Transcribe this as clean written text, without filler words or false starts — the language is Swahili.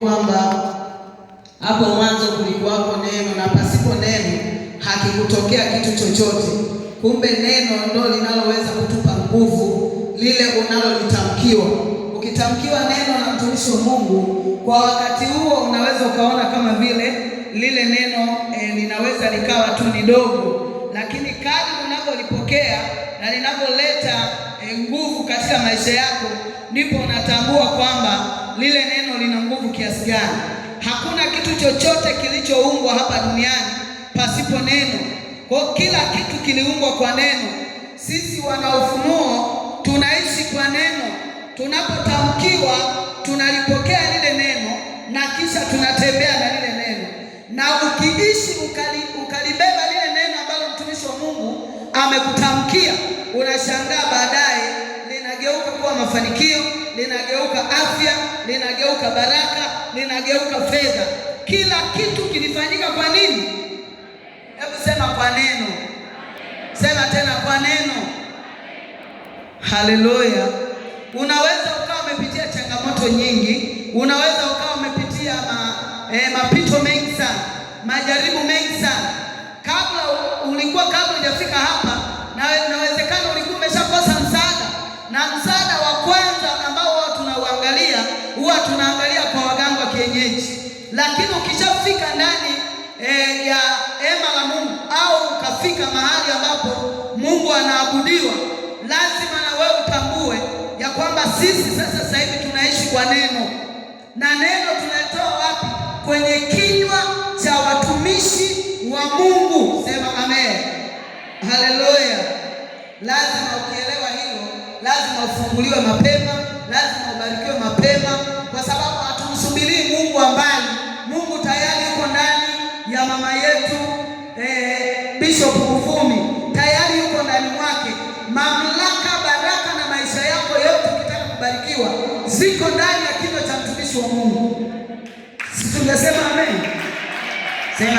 kwamba hapo mwanzo kulikuwako neno na pasipo neno hakikutokea kitu chochote. Kumbe neno ndio linaloweza kutupa nguvu lile unalolitamkiwa. Ukitamkiwa neno na mtumishi wa Mungu, kwa wakati huo unaweza ukaona kama vile lile neno linaweza likawa tu ni dogo, lakini kadri unavyolipokea na linavyoleta nguvu katika maisha yako, ndipo unatambua kwamba lile neno lina nguvu kiasi gani. Hakuna kitu chochote kilichoumbwa hapa duniani pasipo neno. Kwa kila kitu kiliumbwa kwa neno. Sisi wana ufunuo tunaishi kwa neno. Tunapotamkiwa tunalipokea lile neno na kisha tunatembea na lile neno. Na ukiishi ukalibeba lile neno ambalo mtumishi wa Mungu amekutamkia, unashangaa baadaye linageuka kuwa mafanikio, linageuka afya, linageuka baraka, linageuka fedha. Kila kitu kilifanyika kwa nini? Hebu sema kwa neno. Sema tena kwa neno. Haleluya. Unaweza ukawa umepitia changamoto nyingi, unaweza ukawa umepitia mapito mengi sana, majaribu mengi sana. Kabla hujafika hapa, na inawezekana ulikuwa umeshakosa msaada. Na msaada wa kwanza ambao tunauangalia, huwa tunaangalia kwa waganga wa kienyeji. Lakini ukishafika ndani ya hema la Mungu, au ukafika mahali ambapo Mungu anaabudiwa, lazima na wewe utambue ya kwamba sisi sasa hivi tunaishi kwa neno. Na neno tunatoa wapi? Kwenye kinywa cha watumishi wa Mungu. Sema amen. Haleluya. Lazima ukielewa hilo, lazima ufunguliwe mapema, lazima ubarikiwe mapema, kwa sababu hatumsubirii Mungu ambaye Mungu tayari yuko ndani ya mama yetu Bishop Uvumi, tayari yuko ndani mwake. Mamlaka, baraka na maisha yako yote ukitaka kubarikiwa ziko ndani ya kinywa cha mtumishi wa Mungu. Sisi tunasema amen. Sema